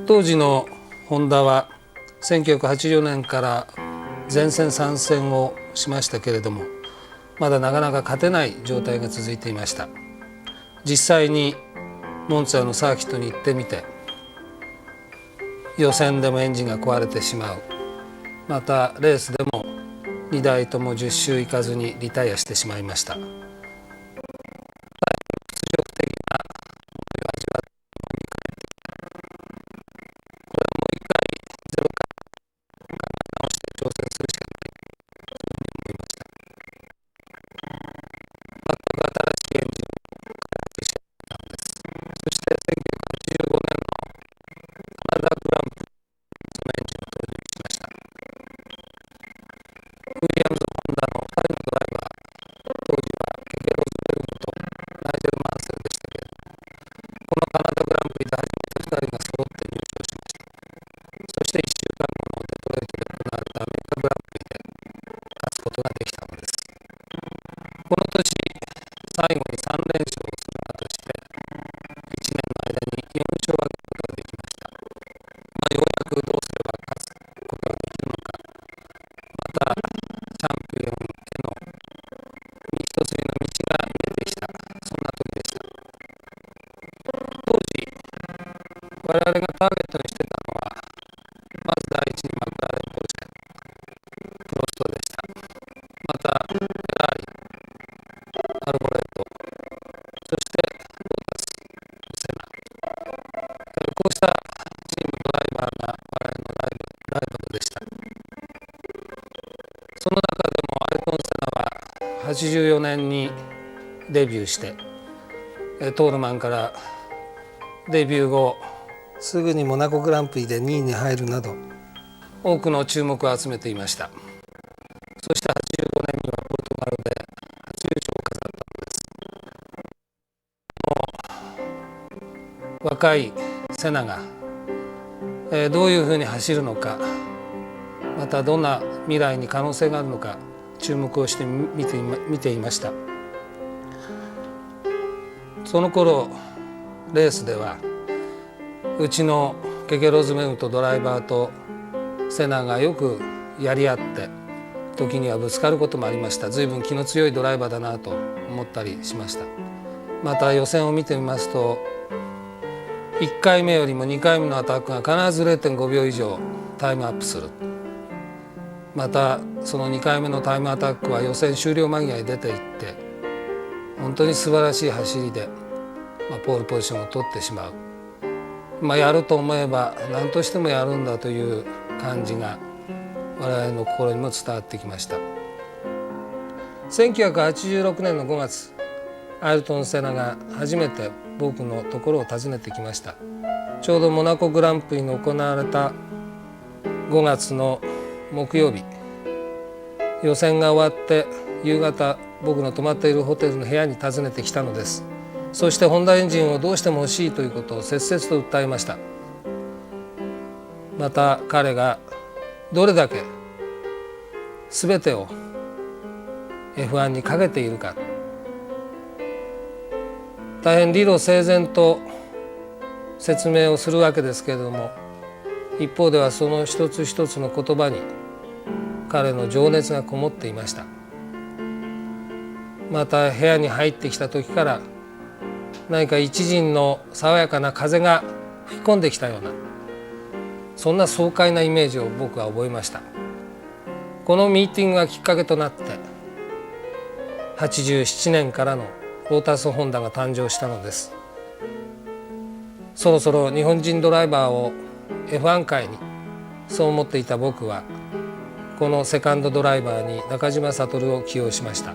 当時のホンダは1980年から全戦参戦をしましたけれども、まだなかなか勝てない状態が続いていました。実際にモンツァのサーキットに行ってみて、予選でもエンジンが壊れてしまう、またレースでも2台とも10周いかずにリタイアしてしまいました。最後に3連勝をするなどして1年の間に4勝を挙げることができました。ようやくどうすれば勝つことができるのか、またチャンピオンへの一つ目の道が見えてきた、そんな時でした。当時我々がターゲットにしてたのは、まず第一にマクラーレンポルシェ、プロストでした。またフェラーリ、アルファレット、そしてロータス、セナ、こうしたチームドライバーが我々のライバルでした。その中でもアイルトン・セナは84年にデビューして、トールマンからデビュー後すぐにモナコグランプリで2位に入るなど多くの注目を集めていました。そして85年にはポルトガルで初優勝を飾ったのです。若いセナがどういうふうに走るのか、またどんな未来に可能性があるのか注目をして見ていました。その頃レースではうちのケケロズメウトドライバーとセナがよくやり合って、時にはぶつかることもありました。随分気の強いドライバーだなと思ったりしました。また予選を見てみますと、1回目よりも2回目のアタックが必ず 0.5 秒以上タイムアップする。またその2回目のタイムアタックは予選終了間際に出ていって、本当に素晴らしい走りで、ポールポジションを取ってしまう。やると思えば何としてもやるんだという感じが我々の心にも伝わってきました。1986年の5月、アイルトン・セナが初めて僕のところを訪ねてきました。ちょうどモナコグランプリの行われた5月の木曜日、予選が終わって夕方、僕の泊まっているホテルの部屋に訪ねてきたのです。そしてホンダエンジンをどうしても欲しいということを切々と訴えました。また彼がどれだけ全てを F1 にかけているか、大変理路整然と説明をするわけですけれども、一方ではその一つ一つの言葉に彼の情熱がこもっていました。また部屋に入ってきた時から何か一陣の爽やかな風が吹き込んできたような、そんな爽快なイメージを僕は覚えました。このミーティングがきっかけとなって、87年からのロータスホンダが誕生したのです。そろそろ日本人ドライバーを F1 界に、そう思っていた僕はこのセカンドドライバーに中島悟を起用しました。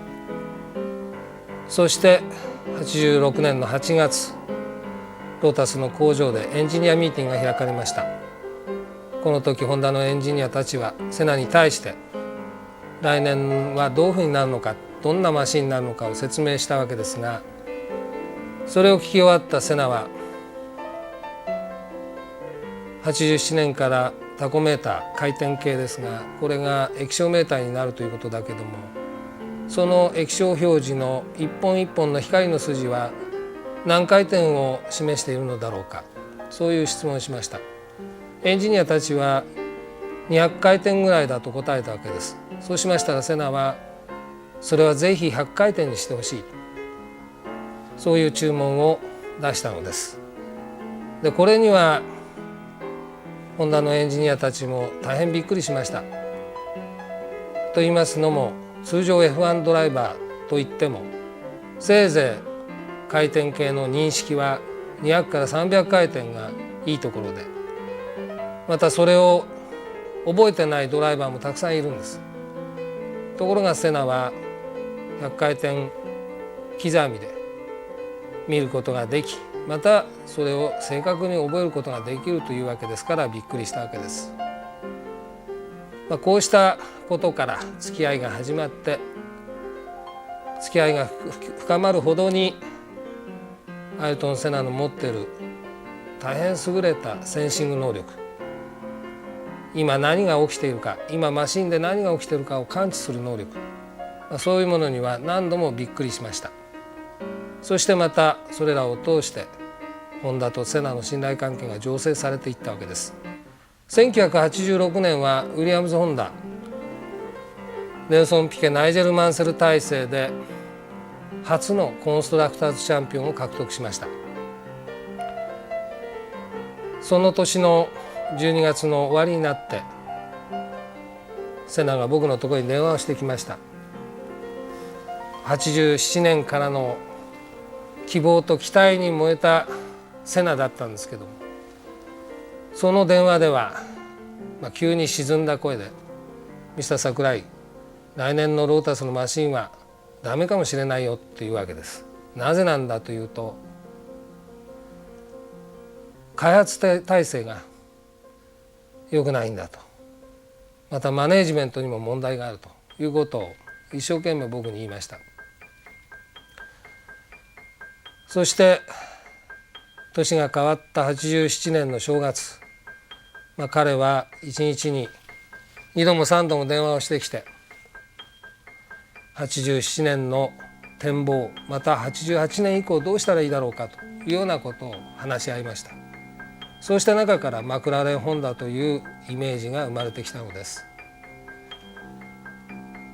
そして86年の8月、ロータスの工場でエンジニアミーティングが開かれました。この時ホンダのエンジニアたちはセナに対して来年はどういうふうになるのか、どんなマシンになるのかを説明したわけですが、それを聞き終わったセナは87年からタコメーター、回転計ですが、これが液晶メーターになるということだけども、その液晶表示の一本一本の光の筋は何回転を示しているのだろうか、そういう質問をしました。エンジニアたちは200回転ぐらいだと答えたわけです。そうしましたらセナはそれはぜひ100回転にしてほしい、そういう注文を出したのです。でこれにはホンダのエンジニアたちも大変びっくりしました。と言いますのも、通常 F1 ドライバーといってもせいぜい回転系の認識は200から300回転がいいところで、またそれを覚えてないドライバーもたくさんいるんです。ところがセナは100回転刻みで見ることができ、またそれを正確に覚えることができるというわけですからびっくりしたわけです。こうしたことから付き合いが始まって、付き合いが深まるほどにアイルトン・セナの持っている大変優れたセンシング能力、今何が起きているか、今マシンで何が起きているかを感知する能力、そういうものには何度もびっくりしました。そしてまたそれらを通してホンダとセナの信頼関係が醸成されていったわけです。1986年はウィリアムズ・ホンダ、ネルソン・ピケ、ナイジェル・マンセル体制で初のコンストラクターズチャンピオンを獲得しました。その年の12月の終わりになってセナが僕のところに電話をしてきました。87年からの希望と期待に燃えたセナだったんですけども、その電話では、急に沈んだ声で「ミスター桜井、来年のロータスのマシンはダメかもしれないよ」っていうわけです。なぜなんだというと、開発体制が良くないんだと、またマネージメントにも問題があるということを一生懸命僕に言いました。そして年が変わった87年の正月、彼は一日に2度も3度も電話をしてきて、87年の展望、また88年以降どうしたらいいだろうかというようなことを話し合いました。そうした中からマクラーレン・ホンダというイメージが生まれてきたのです。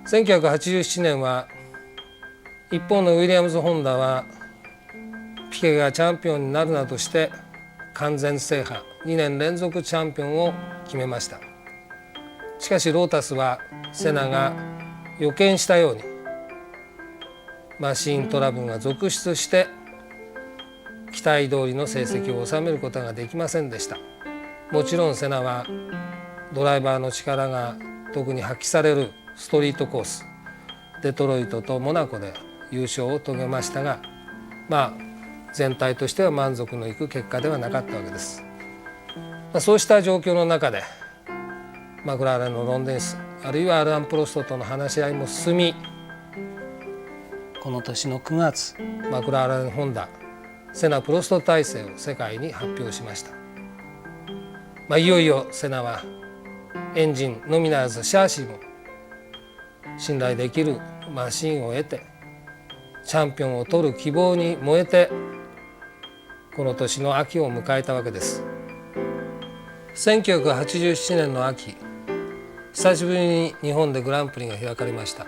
1987年は一方のウィリアムズ・ホンダはピケがチャンピオンになるなどして完全制覇、2年連続チャンピオンを決めました。しかしロータスはセナが予見したようにマシーントラブルが続出して期待通りの成績を収めることができませんでした。もちろんセナはドライバーの力が特に発揮されるストリートコース、デトロイトとモナコで優勝を遂げましたが、全体としては満足のいく結果ではなかったわけです。そうした状況の中でマクラーレンのロンデンス、あるいはアラン・プロストとの話し合いも進み、この年の9月マクラーレン・ホンダセナ・プロスト体制を世界に発表しました。いよいよセナはエンジンのみならずシャーシーも信頼できるマシンを得てチャンピオンを取る希望に燃えてこの年の秋を迎えたわけです。1987年の秋、久しぶりに日本でグランプリが開かれました。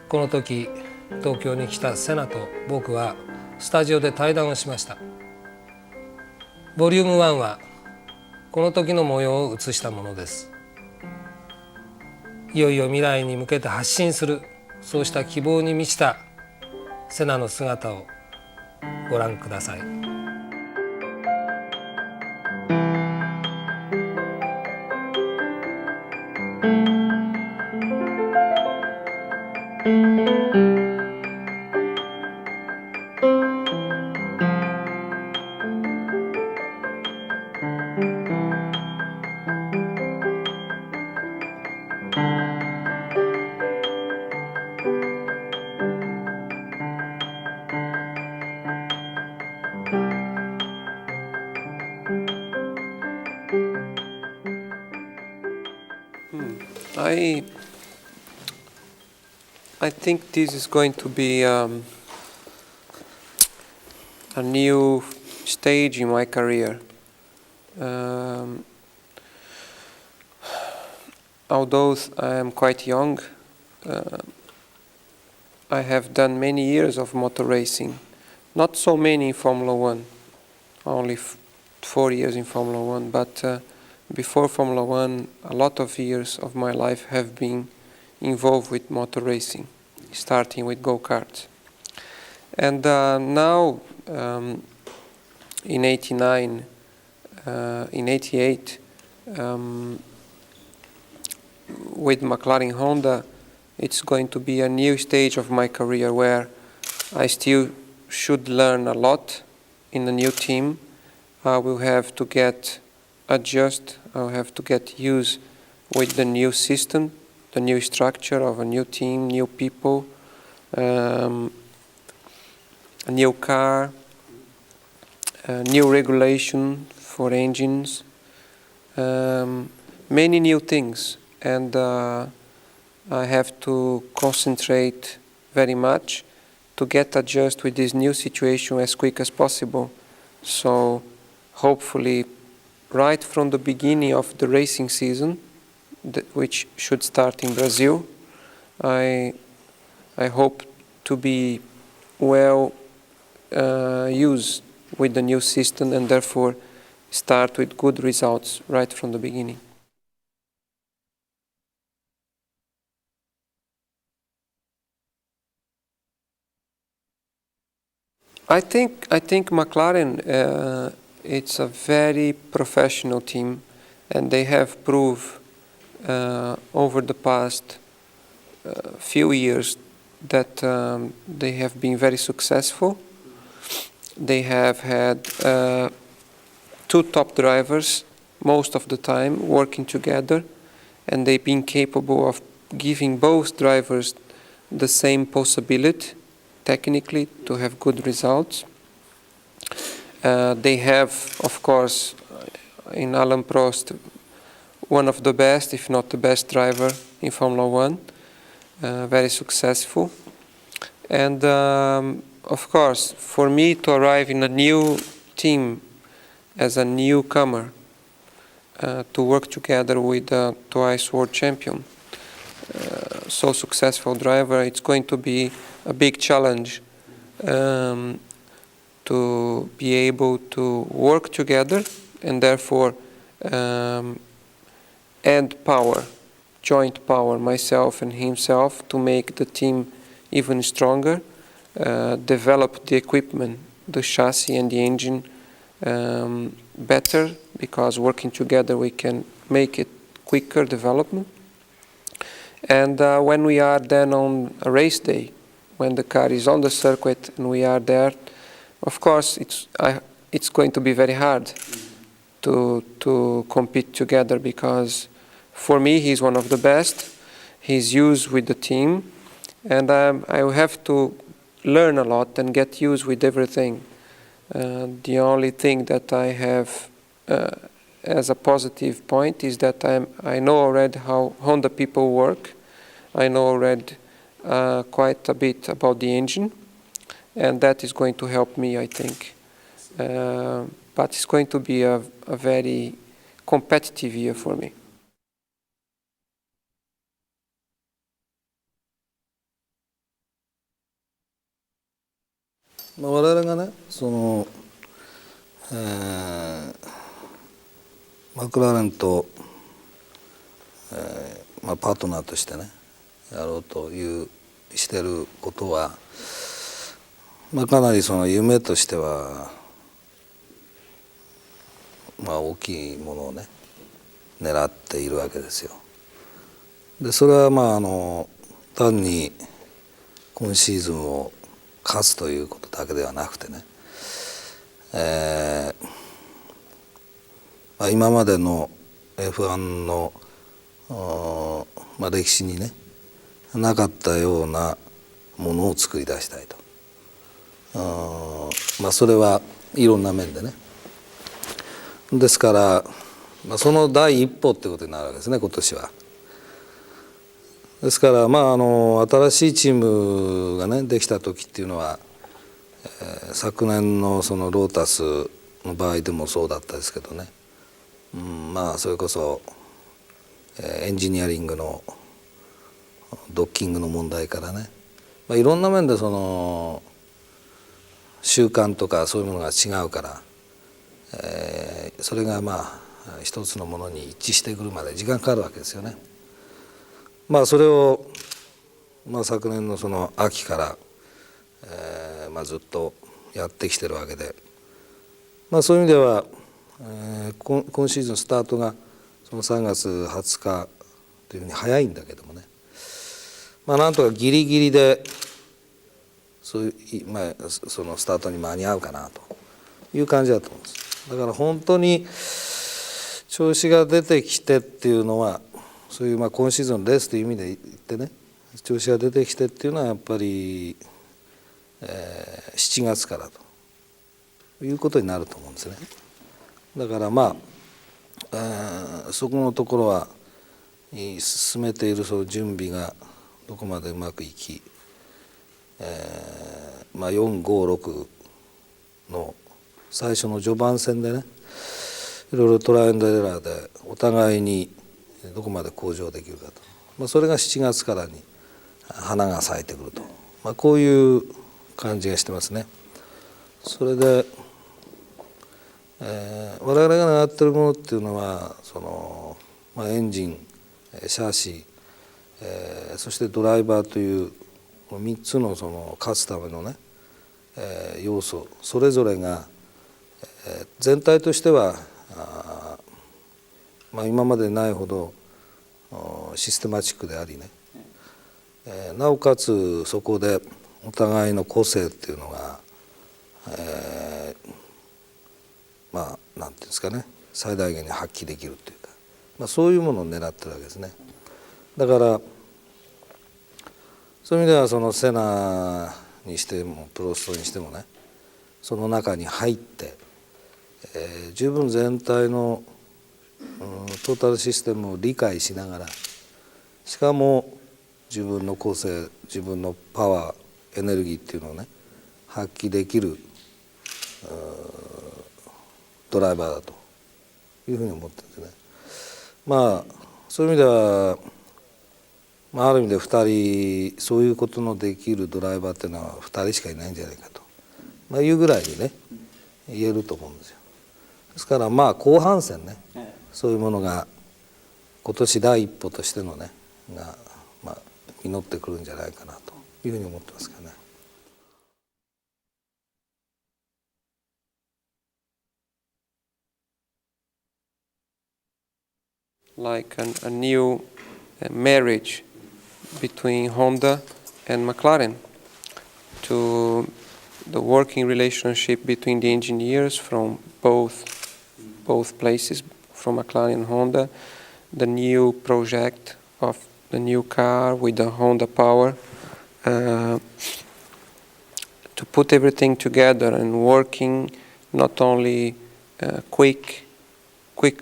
この時東京に来たセナと僕はスタジオで対談をしました。ボリューム1はこの時の模様を映したものです。いよいよ未来に向けて発信する、そうした希望に満ちたセナの姿をご覧ください。I think this is going to be a new stage in my career. Although I am quite young, I have done many years of motor racing. Not so many in Formula One, only 4 years in Formula One, but before Formula One, a lot of years of my life have been involved with motor racing, starting with go-karts. And now, in '89, in '88, with McLaren Honda, it's going to be a new stage of my career where I still should learn a lot in a new team. I will have to adjust, I'll have to get used with the new system, the new structure of a new team, new people, a new car, new regulation for engines, many new things. And I have to concentrate very much to get adjust with this new situation as quick as possible. So hopefully right from the beginning of the racing season, which should start in Brazil, I hope to be well used with the new system and therefore start with good results right from the beginning. I think McLaren, it's a very professional team, and they have proved over the past few years that they have been very successful. They have had 2 top drivers most of the time working together, and they've been capable of giving both drivers the same possibility technically to have good results. They have, of course, in Alain Prost, one of the best, if not the best driver in Formula One, very successful. And of course, for me to arrive in a new team as a newcomer, to work together with a twice world champion, so successful driver, it's going to be a big challenge to be able to work together and therefore add power, joint power, myself and himself, to make the team even stronger, develop the equipment, the chassis and the engine better, because working together we can make it quicker development. And when we are then on a race day, when the car is on the circuit and we are there, of course it's going to be very hard to compete together, because for me he's one of the best, he's used with the team, and I will have to learn a lot and get used with everything. The only thing that I have as a positive point is that I know already how Honda people work. I know already quite a bit about the engine, and that is going to help me, I think. But it's going to be a very competitive year for me.我々がね、マクラーレンと、パートナーとしてねやろうとしてることは、かなり夢としては、大きいものをね狙っているわけですよ。でそれは単に今シーズンを勝つということだけではなくてね、今までの F1 の、歴史にねなかったようなものを作り出したいと。それはいろんな面でね。ですから、その第一歩ってことになるわけですね、今年は。ですから新しいチームがねできた時っていうのは、昨年のそのロータスの場合でもそうだったですけどね、まあそれこそエンジニアリングのドッキングの問題からね、いろんな面でその習慣とかそういうものが違うから、それがまあ一つのものに一致してくるまで時間かかるわけですよね。それを、昨年のその秋から、ずっとやってきてるわけで、そういう意味では、今シーズンスタートがその3月20日というふうに早いんだけどもね、なんとかギリギリでそういう、そのスタートに間に合うかなという感じだと思うんです。だから本当に調子が出てきてっていうのは、そういう今シーズンのレースという意味で言ってね、調子が出てきてっていうのはやっぱり、7月からということになると思うんですね。だからそこのところは進めているその準備がどこまでうまくいき、4、5、6の最初の序盤戦でね、いろいろトライアンドエラーでお互いにどこまで向上できるかと、それが7月からに花が咲いてくると、こういう感じがしてますね。それで、我々がやってるものっていうのはその、エンジン、シャーシー、そしてドライバーという3つのその勝つためのね、要素それぞれが、全体としては今までないほどシステマチックでありね、なおかつそこでお互いの個性っていうのが、なんていうんですかね、最大限に発揮できるというか、そういうものを狙ってるわけですね。だからそういう意味ではそのセナにしてもプロストにしてもね、その中に入って、十分全体の、トータルシステムを理解しながら、しかも自分の個性、自分のパワー、エネルギーっていうのをね発揮できるドライバーだというふうに思ってるんですね。そういう意味では、ある意味で2人そういうことのできるドライバーっていうのは2人しかいないんじゃないかと、いうぐらいにね言えると思うんですよ。ですから後半戦ね、そういうものが今年第一歩としてのねが、実ってくるんじゃないかなというふうに思ってますからね。Like a new marriage between Honda and McLaren, to the working relationship between the engineers from both places, from McLaren and Honda, the new project of the new car with the Honda power, to put everything together and working not only quick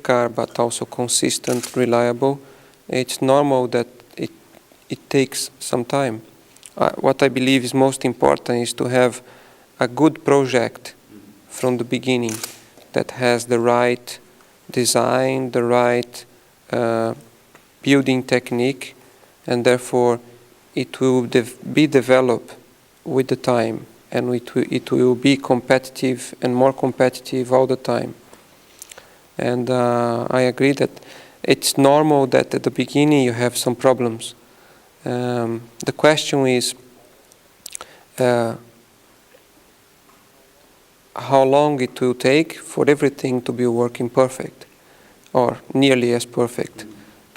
car but also consistent, reliable. It's normal that it takes some time. What I believe is most important is to have a good project from the beginning that has the right design, the right building technique, and therefore it will be developed with the time, and it will be competitive and more competitive all the time. And I agree that it's normal that at the beginning you have some problems. The question is how long it will take for everything to be working perfect, or nearly as perfect.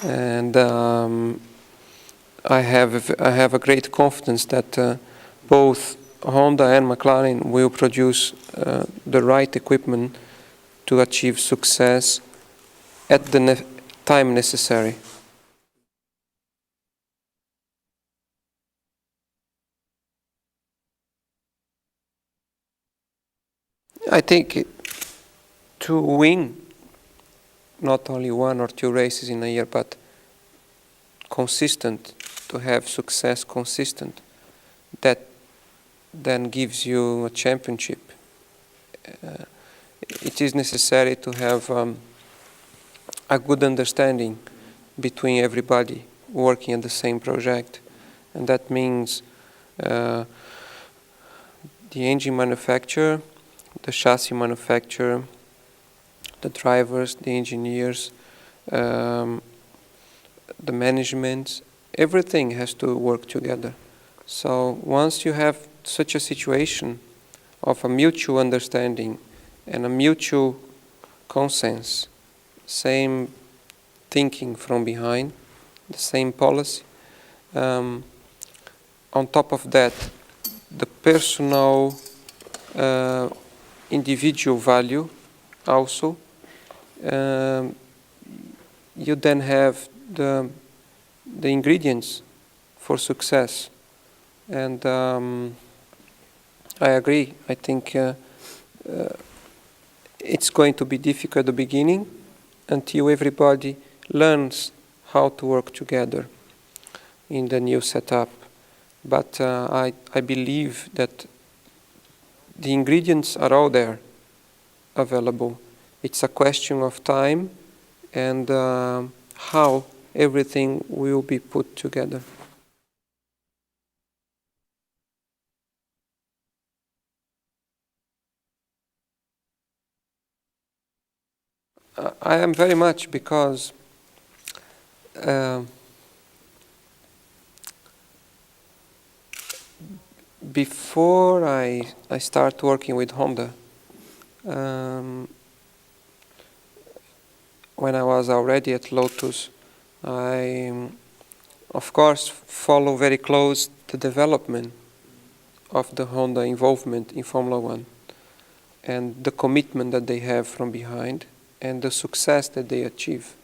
And I have a great confidence that both Honda and McLaren will produce the right equipment to achieve success at the time necessary. I think to win not only 1 or 2 races in a year, but consistent, to have success consistent, that then gives you a championship. It is necessary to have a good understanding between everybody working at the same project. And that means the engine manufacturer, the chassis manufacturer, the drivers, the engineers, the management, everything has to work together. So once you have such a situation of a mutual understanding and a mutual consensus, same thinking from behind, the same policy, on top of that, the personal individual value also, you then have the ingredients for success. And I agree. I think it's going to be difficult at the beginning until everybody learns how to work together in the new setup. But I believe that the ingredients are all there, available. It's a question of time and how everything will be put together. I am very much, because before I start working with Honda, when I was already at Lotus, I, of course, follow very close the development of the Honda involvement in Formula One and the commitment that they have from behind and the success that they achieve.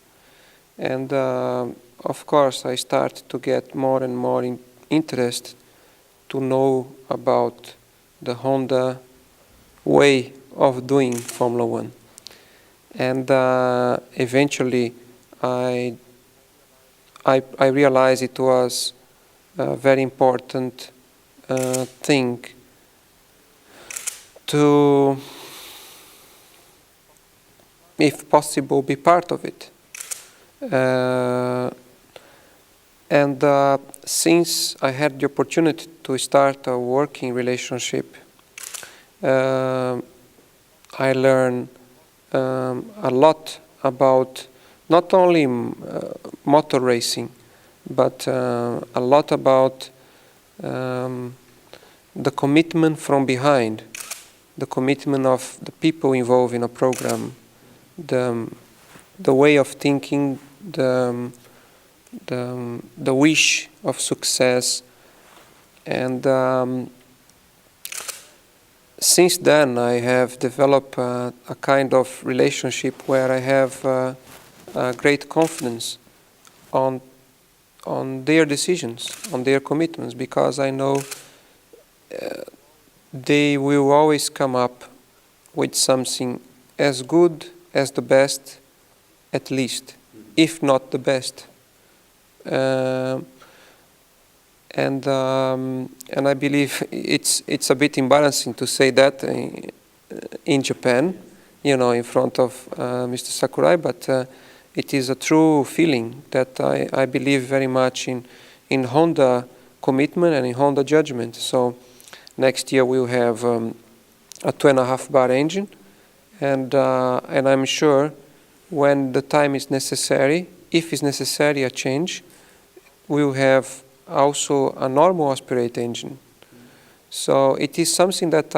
And of course, I start to get more and more interest to know about the Honda way of doing Formula One. And eventually, I realized it was a very important thing to, if possible, be part of it. And since I had the opportunity to start a working relationship, I learned a lot about not only motor racing, but a lot about the commitment from behind, the commitment of the people involved in a program, the way of thinking, the wish of success. And since then I have developed a kind of relationship where I have great confidence on their decisions, on their commitments, because I know they will always come up with something as good as the best, at least, if not the best. And I believe it's a bit embarrassing to say that in Japan, in front of Mr. Sakurai, but it is a true feeling that I believe very much in Honda commitment and in Honda judgment. So next year we'll have a 2.5 bar engine, and I'm sure when the time is necessary, if it's necessary a change, we'll have also a normal aspirate engine. So it is something that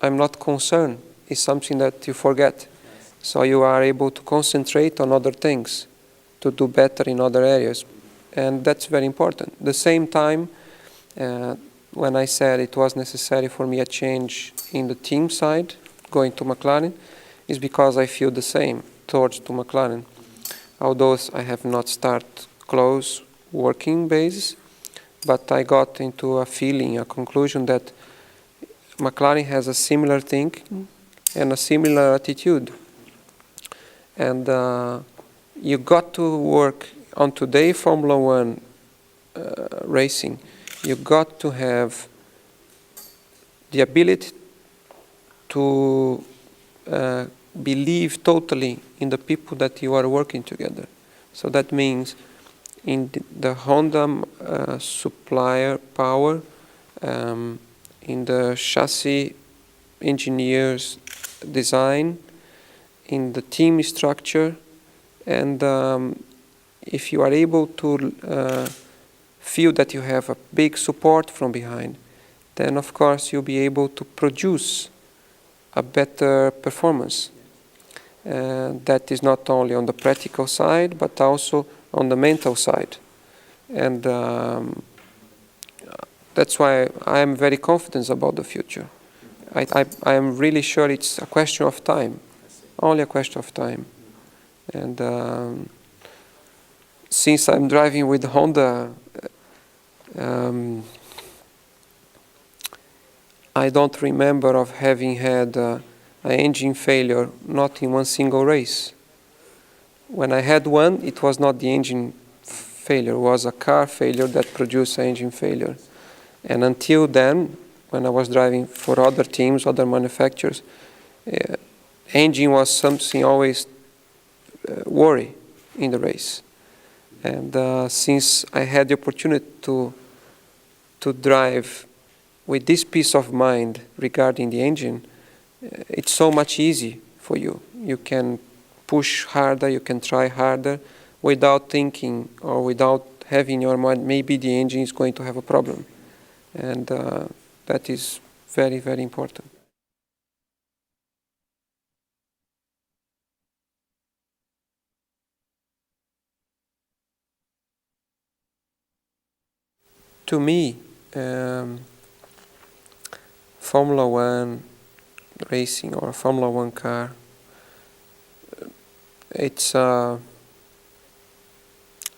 I'm not concerned. It's something that you forget. So you are able to concentrate on other things, to do better in other areas. And that's very important. At the same time, when I said it was necessary for me a change in the team side, going to McLaren, is because I feel the same towards to McLaren. Although I have not started close working basis, but I got into a feeling, a conclusion that McLaren has a similar thing and a similar attitude. And you got to work on today Formula One racing. You got to have the ability to believe totally in the people that you are working together. So that means in the Honda supplier power, in the chassis engineers design, in the team structure, and if you are able to feel that you have a big support from behind, then of course you'll be able to produce a better performance. That is not only on the practical side, but also on the mental side. And that's why I am very confident about the future. I am really sure it's a question of time, only a question of time. And since I'm driving with Honda, I don't remember of having had an engine failure, not in one single race. When I had one, it was not the engine failure, it was a car failure that produced an engine failure. And until then, when I was driving for other teams, other manufacturers, engine was something always worry in the race. And since I had the opportunity to drive with this peace of mind regarding the engine, it's so much easy for you. You can push harder, you can try harder without thinking or without having in your mind maybe the engine is going to have a problem. And that is very, very important. To me, Formula One racing or a Formula One car, it's a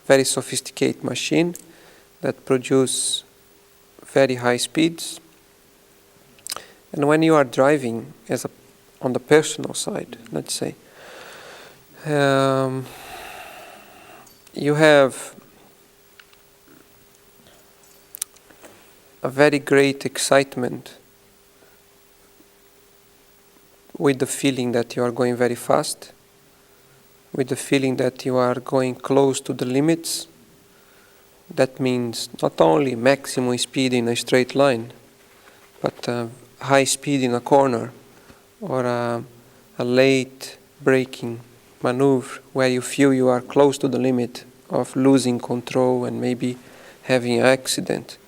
very sophisticated machine that produces very high speeds. And when you are driving on the personal side, let's say, you have a very great excitement with the feeling that you are going very fast, with the feeling that you are going close to the limits. That means not only maximum speed in a straight line, but high speed in a corner or a late braking maneuver where you feel you are close to the limit of losing control and maybe having an accident.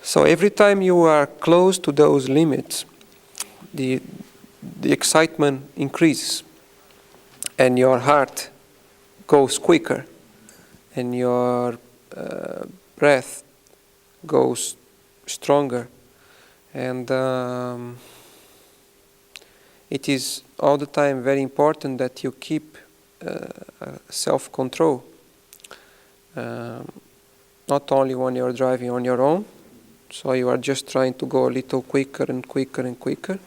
So every time you are close to those limits, the excitement increases and your heart goes quicker and your breath goes stronger, and it is all the time very important that you keep self-control, not only when you are driving on your own, so you are just trying to go a little quicker and quicker and quicker,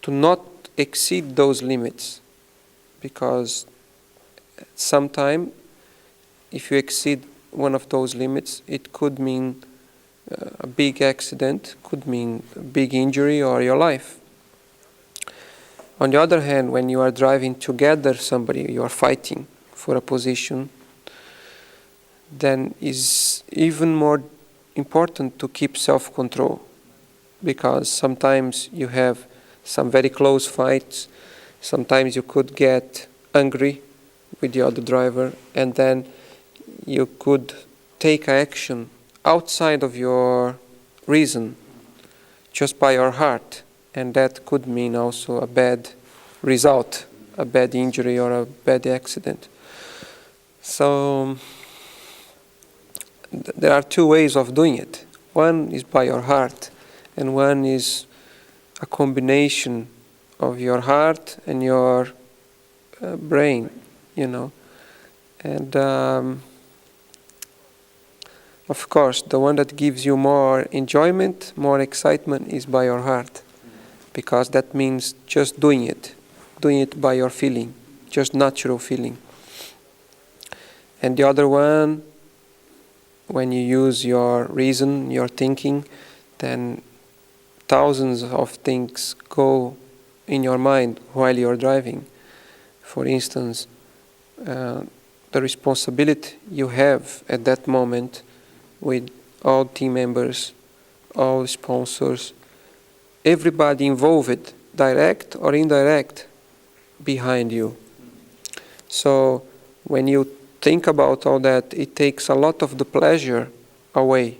to not exceed those limits, because sometimes if you exceed one of those limits, it could mean a big accident, could mean a big injury or your life. On the other hand, when you are driving together somebody, you are fighting for a position, then is even more important to keep self-control, because sometimes you have some very close fights, sometimes you could get angry with the other driver, and then you could take action outside of your reason, just by your heart, and that could mean also a bad result, a bad injury or a bad accident. So there are two ways of doing it. One is by your heart, and one is a combination of your heart and your brain, And of course, the one that gives you more enjoyment, more excitement is by your heart, because that means just doing it by your feeling, just natural feeling. And the other one, when you use your reason, your thinking, then thousands of things go in your mind while you're driving. For instance, the responsibility you have at that moment with all team members, all sponsors, everybody involved, direct or indirect, behind you. So when you think about all that, it takes a lot of the pleasure away,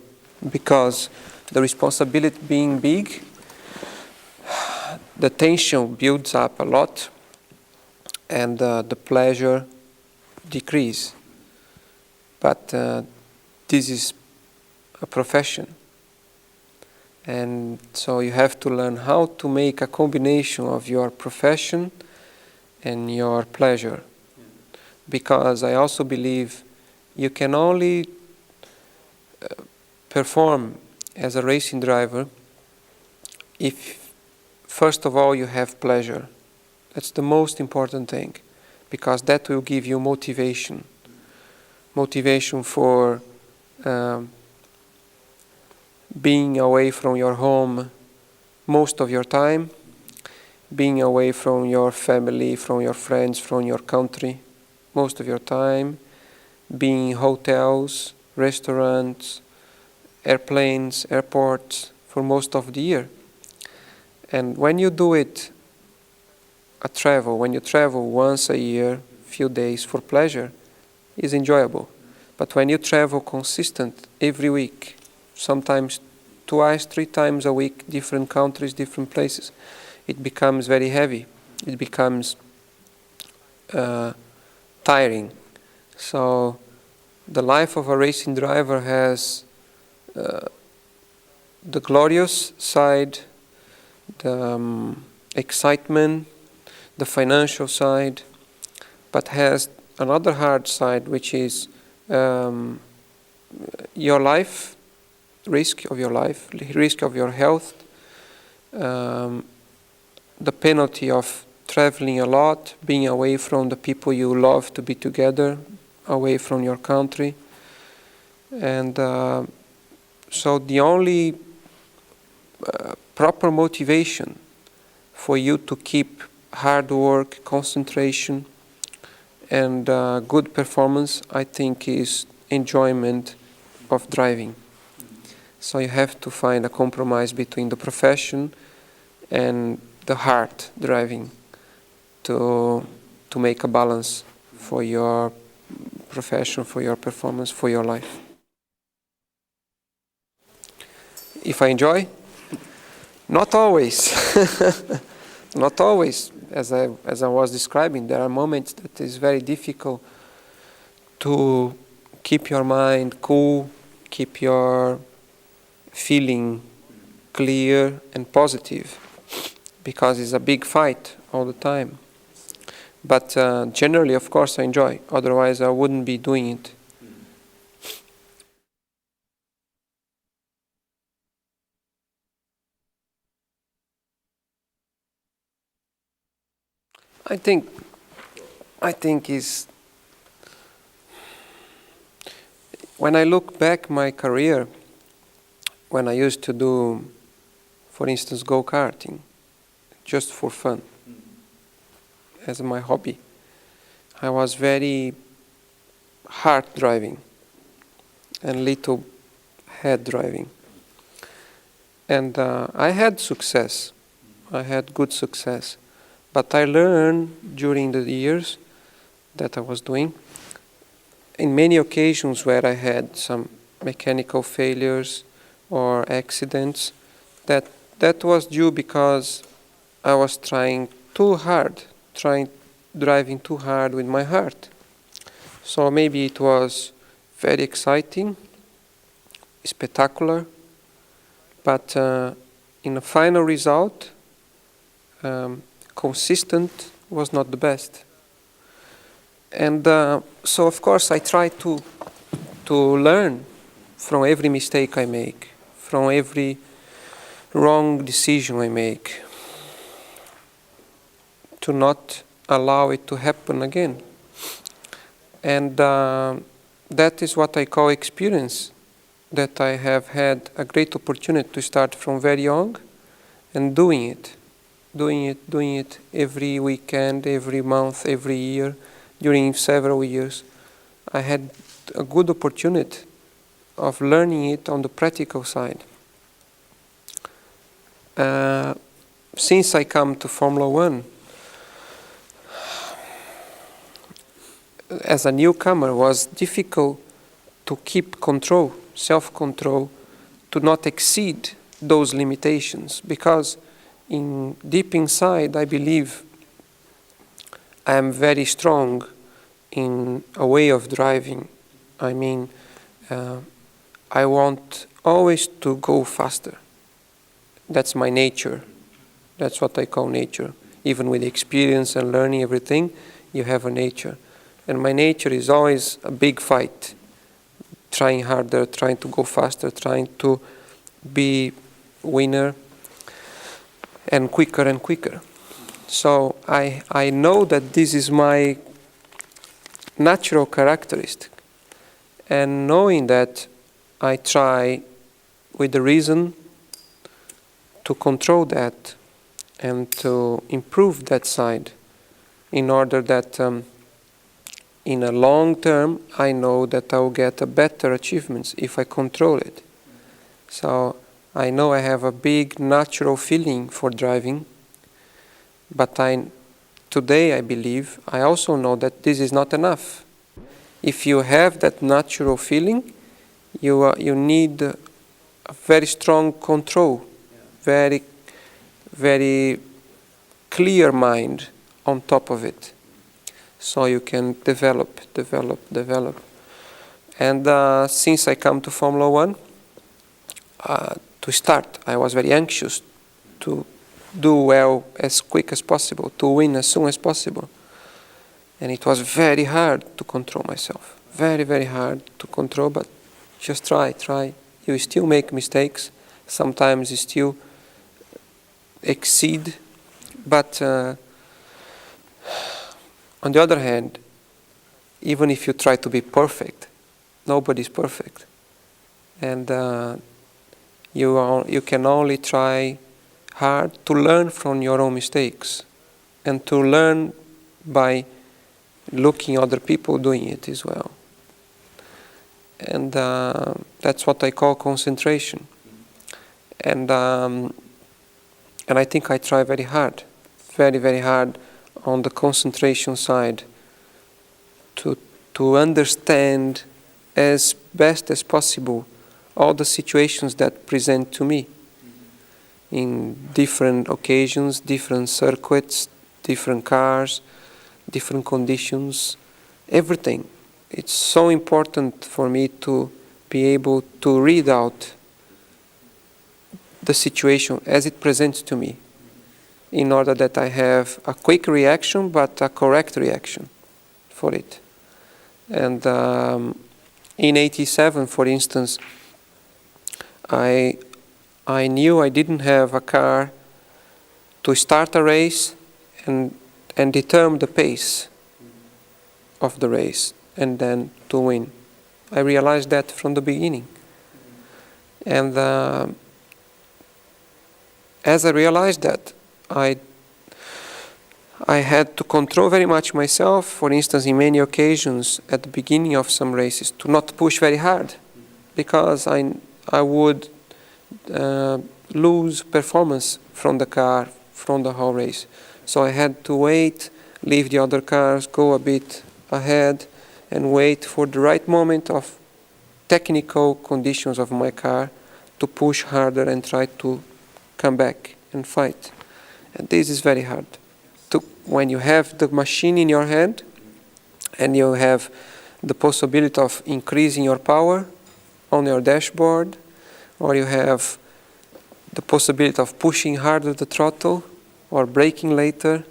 because the responsibility being big, the tension builds up a lot, and the pleasure decrease. But this is a profession, and so you have to learn how to make a combination of your profession and your pleasure. Because I also believe you can only perform as a racing driver if, first of all, you have pleasure. That's the most important thing, because that will give you motivation. Motivation for being away from your home most of your time, being away from your family, from your friends, from your country most of your time, being in hotels, restaurants, airplanes, airports for most of the year. And when you do it, when you travel once a year, few days for pleasure, is enjoyable. But when you travel consistent every week, sometimes twice, 3 times a week, different countries, different places, it becomes very heavy. It becomes tiring. So the life of a racing driver has the glorious side, the excitement, the financial side, but has another hard side, which is your life, risk of your life, risk of your health, the penalty of traveling a lot, being away from the people you love to be together, away from your country. And so the only proper motivation for you to keep hard work, concentration, and good performance, I think, is enjoyment of driving. So you have to find a compromise between the profession and the heart driving to make a balance for your profession, for your performance, for your life. If I enjoy? Not always. Not always. As I was describing, there are moments that it's very difficult to keep your mind cool, keep your feeling clear and positive, because it's a big fight all the time. But generally, of course, I enjoy. Otherwise, I wouldn't be doing it. I think is when I look back my career, when I used to do, for instance, go-karting, just for fun, as my hobby, I was very hard driving and little head driving. And I had success. I had good success. But I learned during the years that I was doing, in many occasions where I had some mechanical failures or accidents, that was due because I was trying too hard, driving too hard with my heart. So maybe it was very exciting, spectacular, but in the final result, consistent was not the best. And so of course I try to learn from every mistake I make, from every wrong decision I make, to not allow it to happen again. And that is what I call experience, that I have had a great opportunity to start from very young and doing it doing it every weekend, every month, every year, during several years. I had a good opportunity of learning it on the practical side. Since I come to Formula One, as a newcomer, was difficult to keep control, self-control, to not exceed those limitations, because deep inside I believe I am very strong in a way of driving. I mean, I want always to go faster. That's my nature. That's what I call nature. Even with experience and learning everything, you have a nature. And my nature is always a big fight. Trying harder, trying to go faster, trying to be winner, and quicker. So I know that this is my natural characteristic. And knowing that, I try with the reason to control that and to improve that side, in order that in a long term I know that I will get a better achievements if I control it. So I know I have a big natural feeling for driving, but today I believe, I also know that this is not enough. If you have that natural feeling, you need a very strong control, very, very clear mind on top of it, so you can develop. And since I come to Formula One, to start, I was very anxious to do well as quick as possible, to win as soon as possible. And it was very hard to control myself. Very, very hard to control, but just try. You still make mistakes. Sometimes you still exceed. But on the other hand, even if you try to be perfect, nobody's perfect. And you can only try hard to learn from your own mistakes, and to learn by looking other people doing it as well. And that's what I call concentration. And I think I try very hard, very, very hard on the concentration side, to understand as best as possible all the situations that present to me in different occasions, different circuits, different cars, different conditions, everything. It's so important for me to be able to read out the situation as it presents to me, in order that I have a quick reaction, but a correct reaction for it. And in '87, for instance, I knew I didn't have a car to start a race and determine the pace of the race and then to win. I realized that from the beginning. And as I realized that, I had to control very much myself, for instance, in many occasions at the beginning of some races, to not push very hard, because I would lose performance from the car, from the whole race. So I had to wait, leave the other cars, go a bit ahead, and wait for the right moment of technical conditions of my car to push harder and try to come back and fight. And this is very hard. When you have the machine in your hand and you have the possibility of increasing your power on your dashboard, or you have the possibility of pushing harder the throttle or braking later,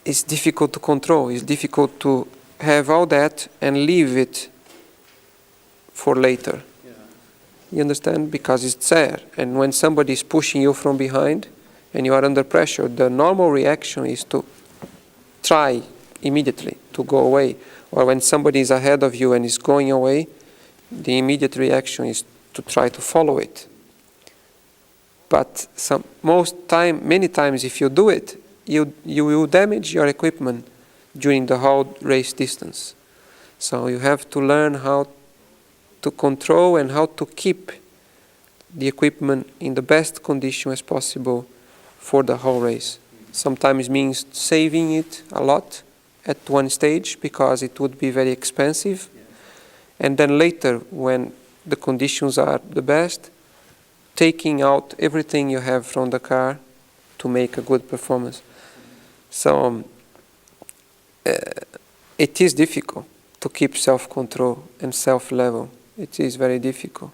it's difficult to control. It's difficult to have all that and leave it for later. Yeah. You understand? Because it's there. And when somebody is pushing you from behind and you are under pressure, the normal reaction is to try immediately to go away. Or when somebody is ahead of you and is going away, the immediate reaction is to try to follow it. But many times if you do it, you will damage your equipment during the whole race distance. So you have to learn how to control and how to keep the equipment in the best condition as possible for the whole race. Sometimes means saving it a lot at one stage because it would be very expensive. And then later, when the conditions are the best, taking out everything you have from the car to make a good performance. So it is difficult to keep self-control and self-level. It is very difficult.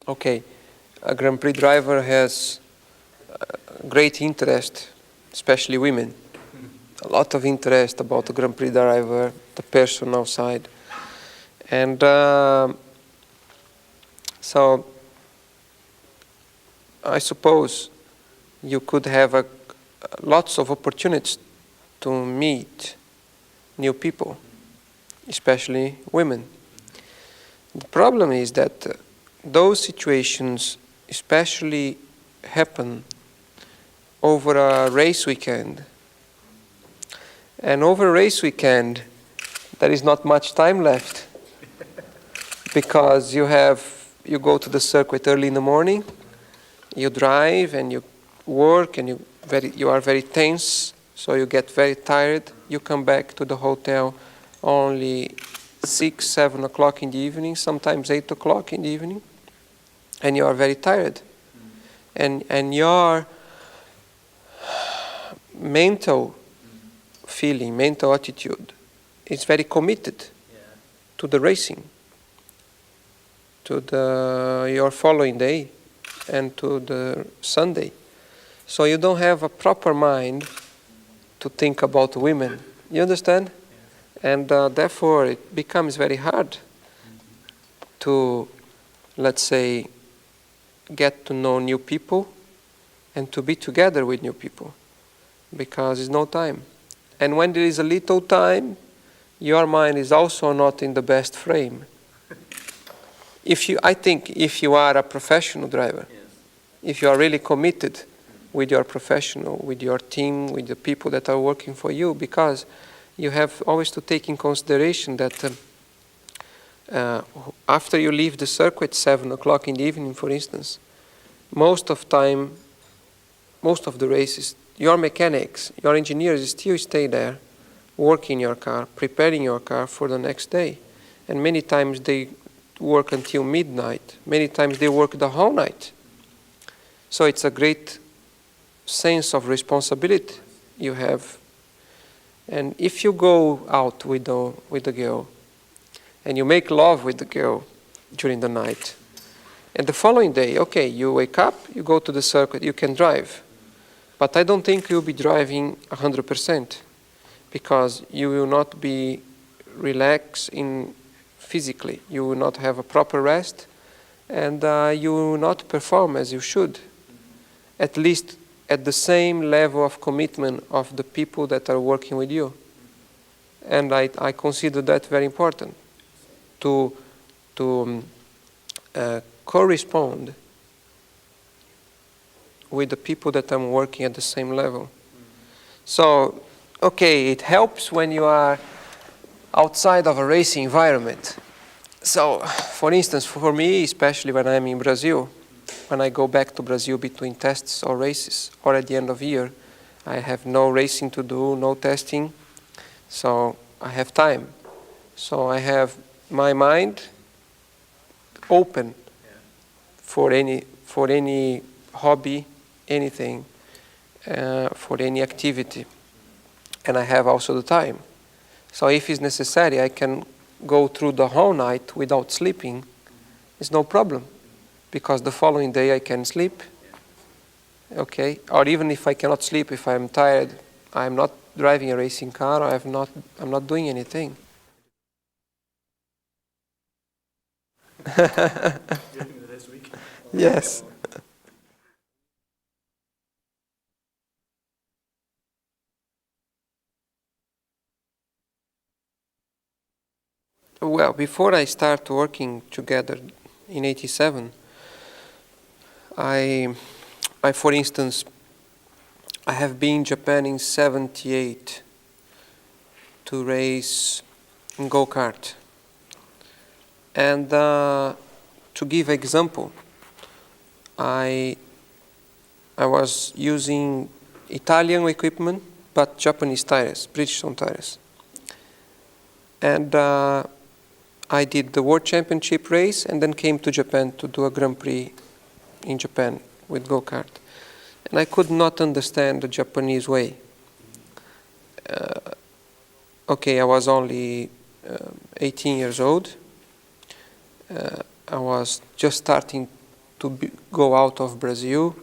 Okay, a Grand Prix driver has great interest, especially women. A lot of interest about the Grand Prix driver, the personal side. And so I suppose you could have lots of opportunities to meet new people, especially women. The problem is that those situations especially happen over a race weekend. And over a race weekend, there is not much time left because you go to the circuit early in the morning, you drive and you work and you are very tense, so you get very tired. You come back to the hotel only 6, 7 o'clock in the evening, sometimes 8 o'clock in the evening, and you are very tired. And your mental feeling, mental attitude is very committed to the racing, to your following day and to the Sunday. So you don't have a proper mind to think about women. You understand? And therefore it becomes very hard to, let's say, get to know new people and to be together with new people because there's no time. And when there is a little time, your mind is also not in the best frame. I think if you are a professional driver, if you are really committed with your professional, with your team, with the people that are working for you, because you have always to take in consideration that after you leave the circuit 7 o'clock in the evening, for instance, most of the races, your mechanics, your engineers still stay there, working your car, preparing your car for the next day. And many times they work until midnight. Many times they work the whole night. So it's a great sense of responsibility you have. And if you go out with the girl and you make love with the girl during the night, and the following day, okay, you wake up, you go to the circuit, you can drive. But I don't think you'll be driving 100% because you will not be relaxed physically. You will not have a proper rest and you will not perform as you should. At least at the same level of commitment of the people that are working with you. And I consider that very important to correspond with the people that I'm working at the same level. So, okay, it helps when you are outside of a racing environment. So, for instance, for me, especially when I'm in Brazil, when I go back to Brazil between tests or races, or at the end of year, I have no racing to do, no testing, so I have time. So I have my mind open for any hobby, anything, for any activity. And I have also the time. So if it's necessary, I can go through the whole night without sleeping. It's no problem, because the following day I can sleep. Okay, or even if I cannot sleep, if I'm tired, I'm not driving a racing car, or I'm not doing anything. Yes. Well, before I start working together in '87, for instance, I have been in Japan in '78 to race in go-kart. And to give example, I was using Italian equipment, but Japanese tires, Bridgestone tires. And I did the World Championship race and then came to Japan to do a Grand Prix in Japan with go-kart. And I could not understand the Japanese way. Okay, I was only 18 years old. I was just starting to go out of Brazil,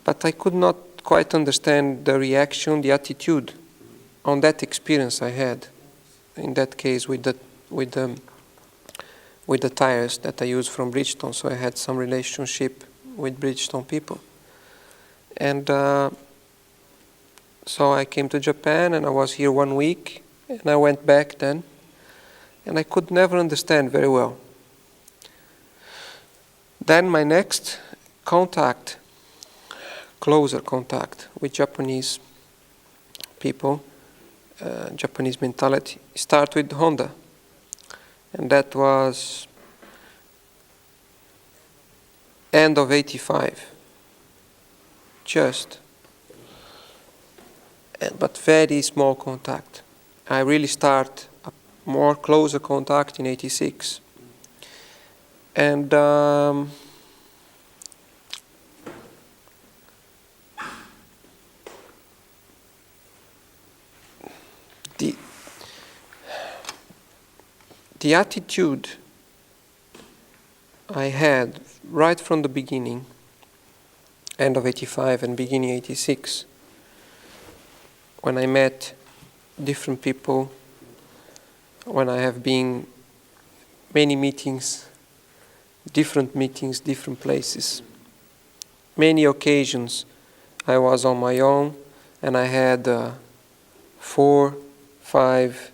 but I could not quite understand the reaction, the attitude on that experience I had. In that case, with the tires that I used from Bridgestone, so I had some relationship with Bridgestone people. And so I came to Japan, and I was here 1 week, and I went back then, and I could never understand very well. Then my next contact, closer contact with Japanese people, Japanese mentality, start with Honda. And that was end of '85. Just. But very small contact. I really start a more closer contact in '86. And the attitude I had right from the beginning, end of '85 and beginning '86, when I met different people, when I have been many meetings, different places, many occasions I was on my own, and I had 4, 5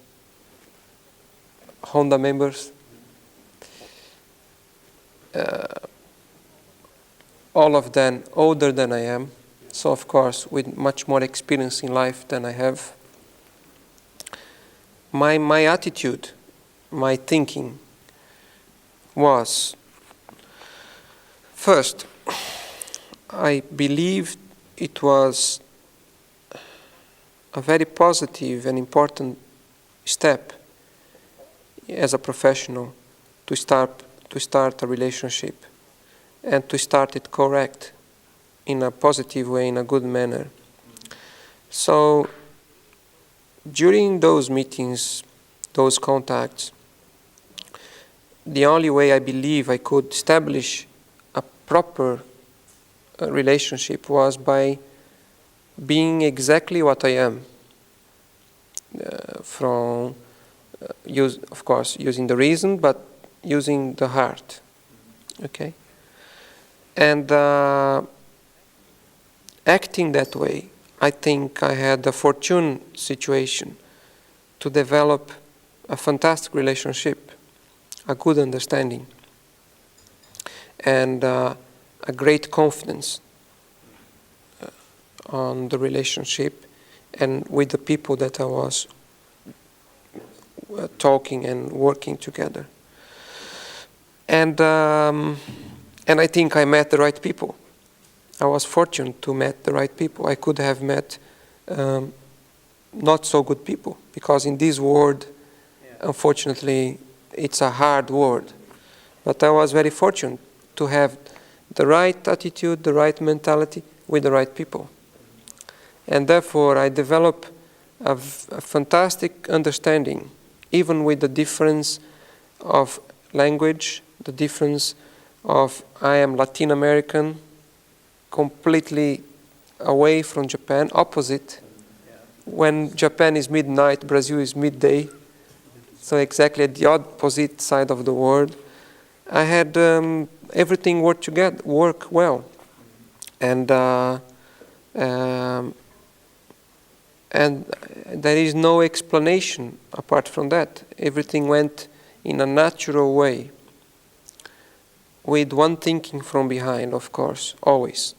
Honda members, all of them older than I am, so of course with much more experience in life than I have. My attitude, my thinking was, first, I believed it was a very positive and important step as a professional to start a relationship and to start it correct in a positive way, in a good manner. So during those meetings, those contacts, the only way I believe I could establish a proper relationship was by being exactly what I am, of course, using the reason, but using the heart, okay? And acting that way, I think I had a fortunate situation to develop a fantastic relationship, a good understanding, and a great confidence on the relationship and with the people that I was talking and working together. And I think I met the right people. I was fortunate to meet the right people. I could have met not so good people, because in this world, unfortunately, it's a hard world. But I was very fortunate to have the right attitude, the right mentality with the right people. And therefore, I developed a fantastic understanding, even with the difference of language, the difference of I am Latin American, completely away from Japan, opposite. When Japan is midnight, Brazil is midday. So exactly at the opposite side of the world. I had everything work well. And there is no explanation apart from that. Everything went in a natural way, with one thinking from behind, of course, always.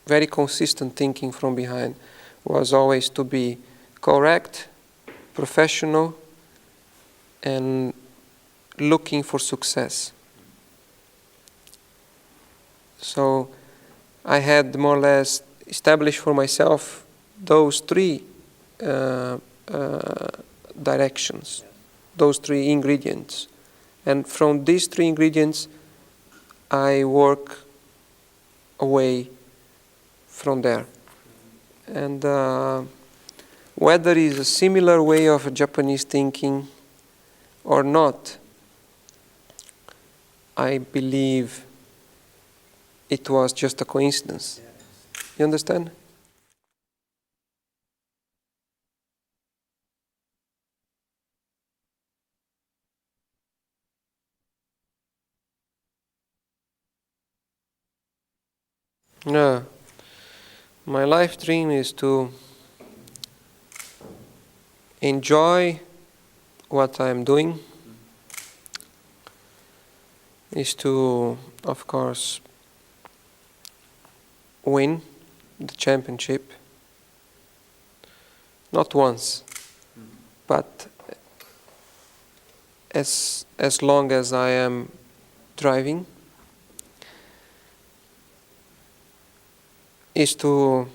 Very consistent thinking from behind was always to be correct, professional, and looking for success. So I had more or less established for myself those three directions, those three ingredients. And from these three ingredients, I work away from there. And whether it's a similar way of Japanese thinking or not, I believe it was just a coincidence. You understand? Yeah. My life dream is to enjoy what I'm doing, is to, of course, win the championship. Not once, but as long as I am driving, is to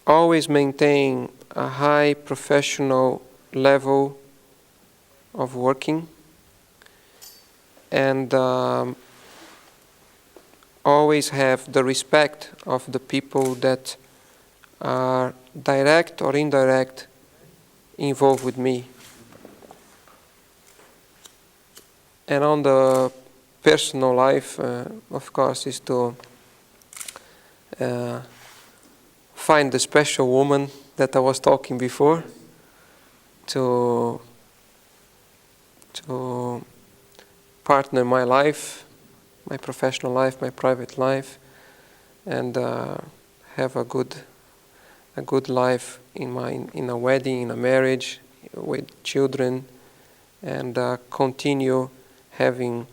always maintain a high professional level of working, and always have the respect of the people that are direct or indirect involved with me. And on the personal life, of course, is to find the special woman that I was talking before, to partner my life, my professional life, my private life, and have a good life in a wedding, in a marriage, with children, and continue having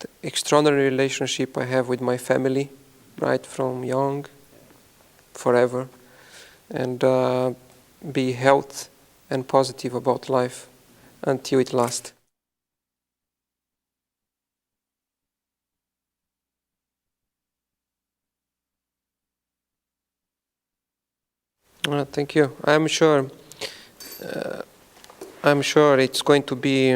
the extraordinary relationship I have with my family, right from young, forever, and be healthy and positive about life until it lasts. Thank you. I'm sure it's going to be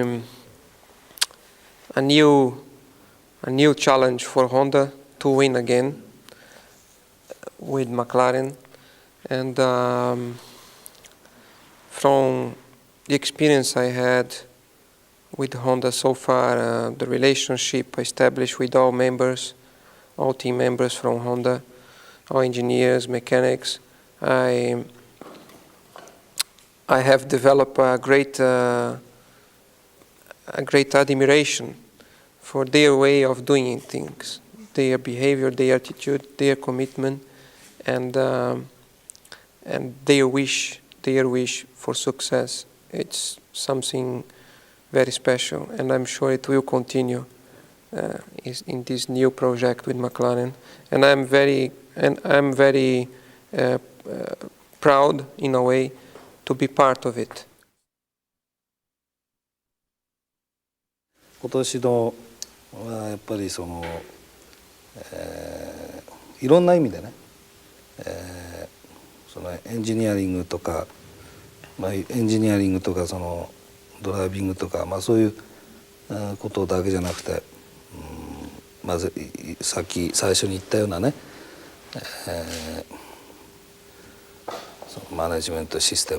a new challenge for Honda to win again with McLaren, and from the experience I had with Honda so far, the relationship I established with all team members from Honda, all engineers, mechanics, I have developed a great admiration for their way of doing things, their behavior, their attitude, their commitment, and their wish for success. It's something very special, and I'm sure it will continue in this new project with McLaren. And I'm very proud, in a way, to be part of it. 今年のやっぱりいろんな意味でね、そのエンジニアリングとか、そのドライビングとか、そういうことだけじゃなくて、まず最初に言ったようなね、そのマネジメントシステ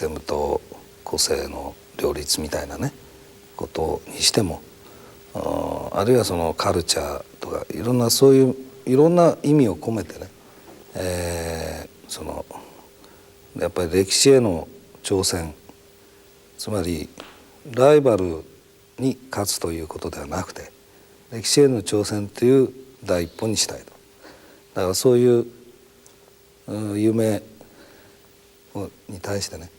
ムと個性の両立みたいなねことにしても、あるいはそのカルチャーとかいろんなそういういろんな意味を込めてね、そのやっぱり歴史への挑戦、つまりライバルに勝つということではなくて歴史への挑戦という第一歩にしたいと。だからそういう夢に対してね、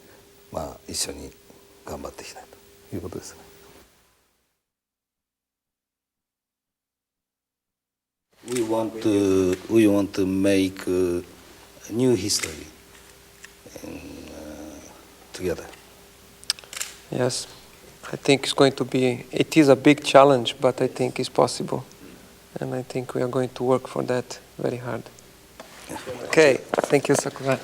一緒に頑張っていきたいということですね。We want to make a new history together. Yes, I think it is a big challenge, but I think it's possible. And I think we are going to work for that very hard. Okay, thank you, Sakurai.